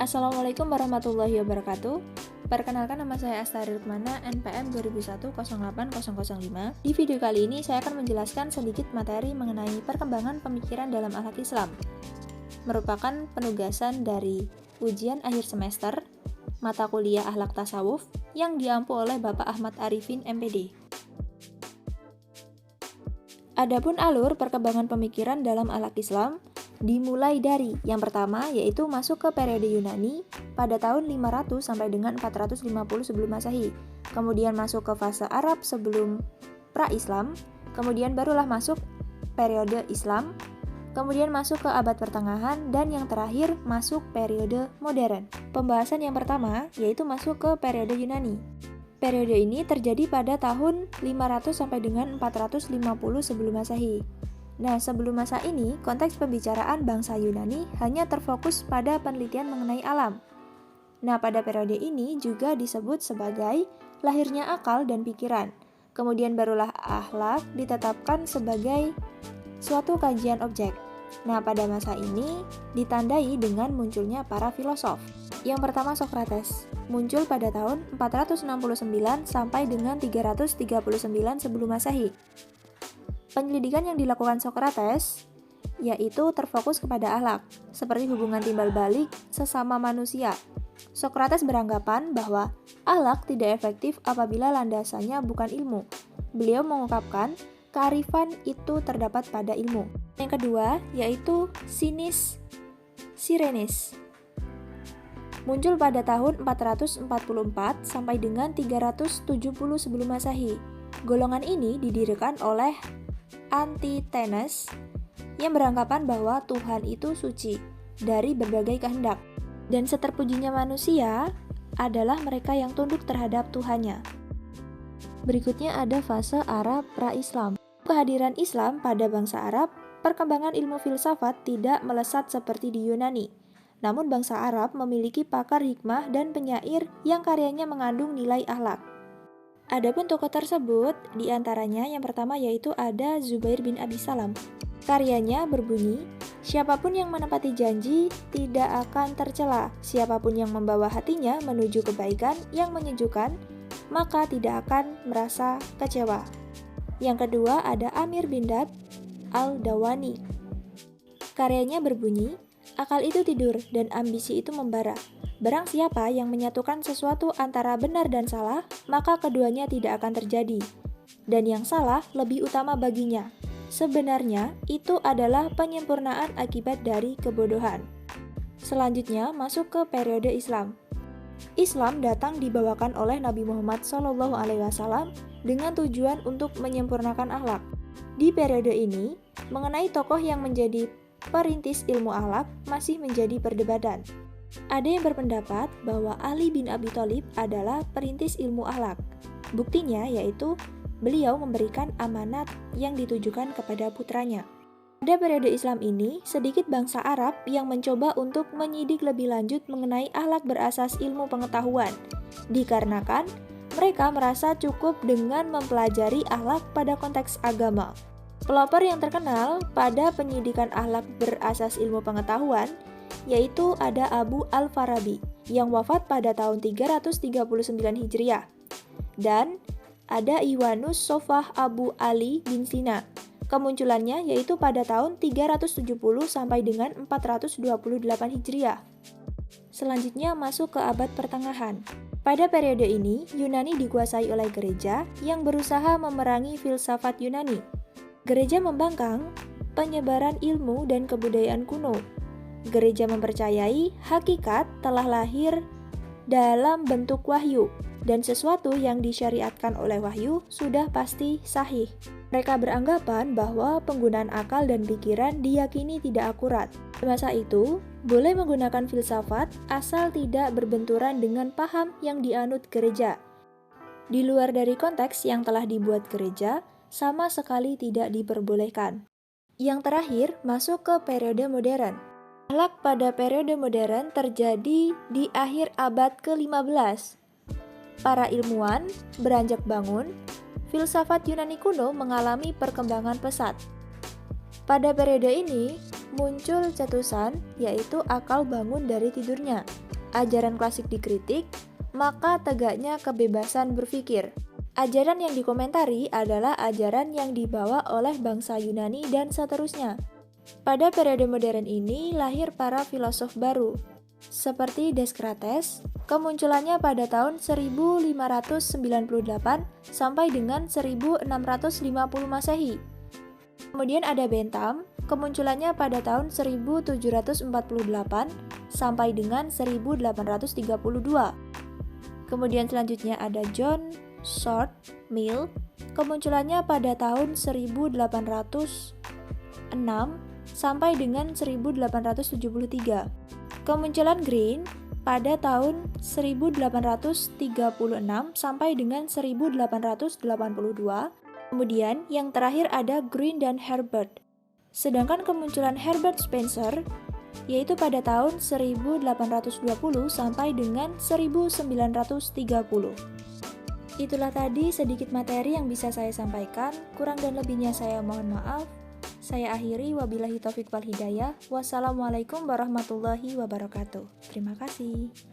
Assalamualaikum warahmatullahi wabarakatuh. Perkenalkan, nama saya Astari Rukmana, NPM 2001-08005. Di video kali ini saya akan menjelaskan sedikit materi mengenai perkembangan pemikiran dalam akhlak Islam. Merupakan penugasan dari ujian akhir semester mata kuliah Akhlak Tasawuf yang diampu oleh Bapak Ahmad Arifin, MPD. Adapun alur perkembangan pemikiran dalam akhlak Islam dimulai dari yang pertama, yaitu masuk ke periode Yunani pada tahun 500 sampai dengan 450 sebelum Masehi. Kemudian masuk ke fase Arab sebelum pra-Islam, kemudian barulah masuk periode Islam, kemudian masuk ke abad pertengahan, dan yang terakhir masuk periode modern. Pembahasan yang pertama yaitu masuk ke periode Yunani. Periode ini terjadi pada tahun 500 sampai dengan 450 sebelum Masehi. Nah, sebelum masa ini, konteks pembicaraan bangsa Yunani hanya terfokus pada penelitian mengenai alam. Nah, pada periode ini juga disebut sebagai lahirnya akal dan pikiran. Kemudian barulah akhlak ditetapkan sebagai suatu kajian objek. Nah, pada masa ini ditandai dengan munculnya para filosof. Yang pertama, Sokrates, muncul pada tahun 469 sampai dengan 339 sebelum Masehi. Penyelidikan yang dilakukan Sokrates yaitu terfokus kepada akhlak, seperti hubungan timbal balik sesama manusia. Sokrates beranggapan bahwa akhlak tidak efektif apabila landasannya bukan ilmu. Beliau mengungkapkan kearifan itu terdapat pada ilmu. Yang kedua yaitu Sirenis, muncul pada tahun 444 sampai dengan 370 sebelum Masehi. Golongan ini didirikan oleh Antitenes yang beranggapan bahwa Tuhan itu suci dari berbagai kehendak, dan seterpujinya manusia adalah mereka yang tunduk terhadap Tuhannya. Berikutnya ada fase Arab pra-Islam. Kehadiran Islam pada bangsa Arab, perkembangan ilmu filsafat tidak melesat seperti di Yunani. Namun bangsa Arab memiliki pakar hikmah dan penyair yang karyanya mengandung nilai akhlak. Adapun tokoh tersebut, diantaranya yang pertama yaitu ada Zubair bin Abi Salam. Karyanya berbunyi, siapapun yang menepati janji tidak akan tercela, siapapun yang membawa hatinya menuju kebaikan yang menyejukkan, maka tidak akan merasa kecewa. Yang kedua ada Amir bin Dad al-Dawani. Karyanya berbunyi, akal itu tidur dan ambisi itu membara. Barang siapa yang menyatukan sesuatu antara benar dan salah, maka keduanya tidak akan terjadi. Dan yang salah lebih utama baginya. Sebenarnya, itu adalah penyempurnaan akibat dari kebodohan. Selanjutnya, masuk ke periode Islam. Islam datang dibawakan oleh Nabi Muhammad SAW dengan tujuan untuk menyempurnakan akhlak. Di periode ini, mengenai tokoh yang menjadi perintis ilmu akhlak masih menjadi perdebatan. Ada yang berpendapat bahwa Ali bin Abi Thalib adalah perintis ilmu akhlak. Buktinya yaitu beliau memberikan amanat yang ditujukan kepada putranya. Pada periode Islam ini, sedikit bangsa Arab yang mencoba untuk menyidik lebih lanjut mengenai akhlak berasas ilmu pengetahuan, dikarenakan mereka merasa cukup dengan mempelajari akhlak pada konteks agama. Pelopor yang terkenal pada penyidikan akhlak berasas ilmu pengetahuan yaitu ada Abu Al-Farabi yang wafat pada tahun 339 Hijriah, dan ada Iwanus Sofah Abu Ali bin Sina. Kemunculannya yaitu pada tahun 370 sampai dengan 428 Hijriah. Selanjutnya masuk ke abad pertengahan. Pada periode ini, Yunani dikuasai oleh gereja yang berusaha memerangi filsafat Yunani. Gereja membangkang penyebaran ilmu dan kebudayaan kuno. Gereja mempercayai hakikat telah lahir dalam bentuk wahyu, dan sesuatu yang disyariatkan oleh wahyu sudah pasti sahih. Mereka beranggapan bahwa penggunaan akal dan pikiran diyakini tidak akurat. Di masa itu, boleh menggunakan filsafat asal tidak berbenturan dengan paham yang dianut gereja. Di luar dari konteks yang telah dibuat gereja, sama sekali tidak diperbolehkan. Yang terakhir, masuk ke periode modern. Akhlak pada periode modern terjadi di akhir abad ke-15. Para ilmuwan beranjak bangun, filsafat Yunani kuno mengalami perkembangan pesat. Pada periode ini, Muncul cetusan, yaitu akal bangun dari tidurnya. Ajaran klasik dikritik, maka tegaknya kebebasan berpikir. Ajaran yang dikomentari adalah ajaran yang dibawa oleh bangsa Yunani dan seterusnya. Pada periode modern ini lahir para filosof baru, seperti Descartes, kemunculannya pada tahun 1598 sampai dengan 1650 Masehi. Kemudian ada Bentham, kemunculannya pada tahun 1748 sampai dengan 1832. Kemudian selanjutnya ada John Stuart Mill, kemunculannya pada tahun 1806 sampai dengan 1873. Kemunculan Green pada tahun 1836 sampai dengan 1882. Kemudian yang terakhir ada Green dan Herbert. Sedangkan kemunculan Herbert Spencer yaitu pada tahun 1820 sampai dengan 1930. Itulah tadi sedikit materi yang bisa saya sampaikan, kurang dan lebihnya saya mohon maaf. Saya akhiri, wabillahi taufiq wal hidayah. Wassalamualaikum warahmatullahi wabarakatuh. Terima kasih.